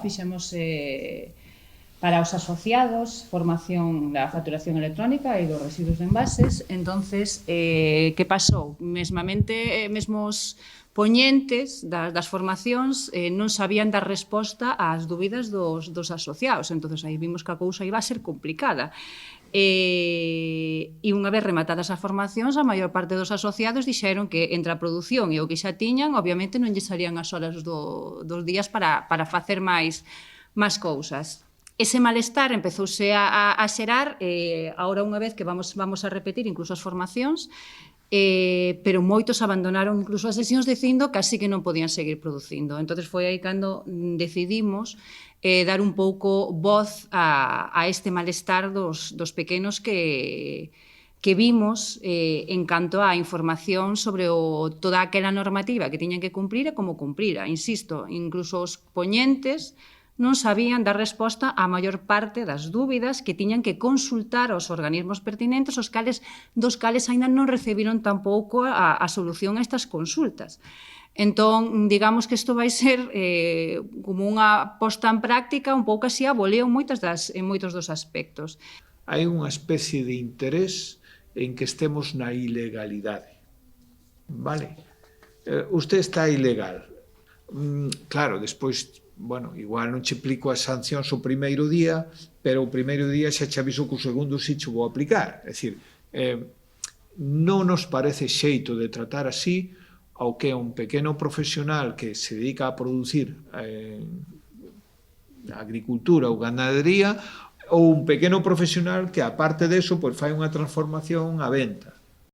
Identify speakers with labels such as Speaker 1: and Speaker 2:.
Speaker 1: fixemos para os asociados, formación da facturación electrónica e dos residuos de envases. Entonces, que pasou? Mesmamente, mesmos poñentes das formacións non sabían dar resposta ás dúbidas dos asociados. Entonces, aí vimos que a cousa iba a ser complicada. E unha vez rematadas as formacións, a maior parte dos asociados dixeron que entre a produción e o que xa tiñan, obviamente non lle sarían as horas dos días para facer máis cousas. Ese malestar empezouse a xerar, agora unha vez que vamos a repetir incluso as formacións, pero moitos abandonaron incluso as sesións dicindo que así que non podían seguir producindo. Entón, foi aí cando decidimos dar un pouco voz a este malestar dos pequenos que vimos en canto á información sobre toda aquela normativa que tiñan que cumprir e como cumprira. Insisto, incluso os poñentes non sabían dar resposta á maior parte das dúbidas que tiñan que consultar aos organismos pertinentes, dos cales aínda non recibiron tampouco a solución a estas consultas. Entón, digamos que isto vai ser como unha posta en práctica un pouco así a voleo en moitos dos aspectos.
Speaker 2: Hai unha especie de interés en que estemos na ilegalidade. Vale? Usted está ilegal. Claro, despois, bueno, igual non che aplico as sancións o primeiro día, pero o primeiro día xa che aviso que o segundo si che vou aplicar. É dicir, non nos parece xeito de tratar así ao que é un pequeno profesional que se dedica a producir agricultura ou ganadería, ou un pequeno profesional que, aparte deso, fai unha transformación á venta.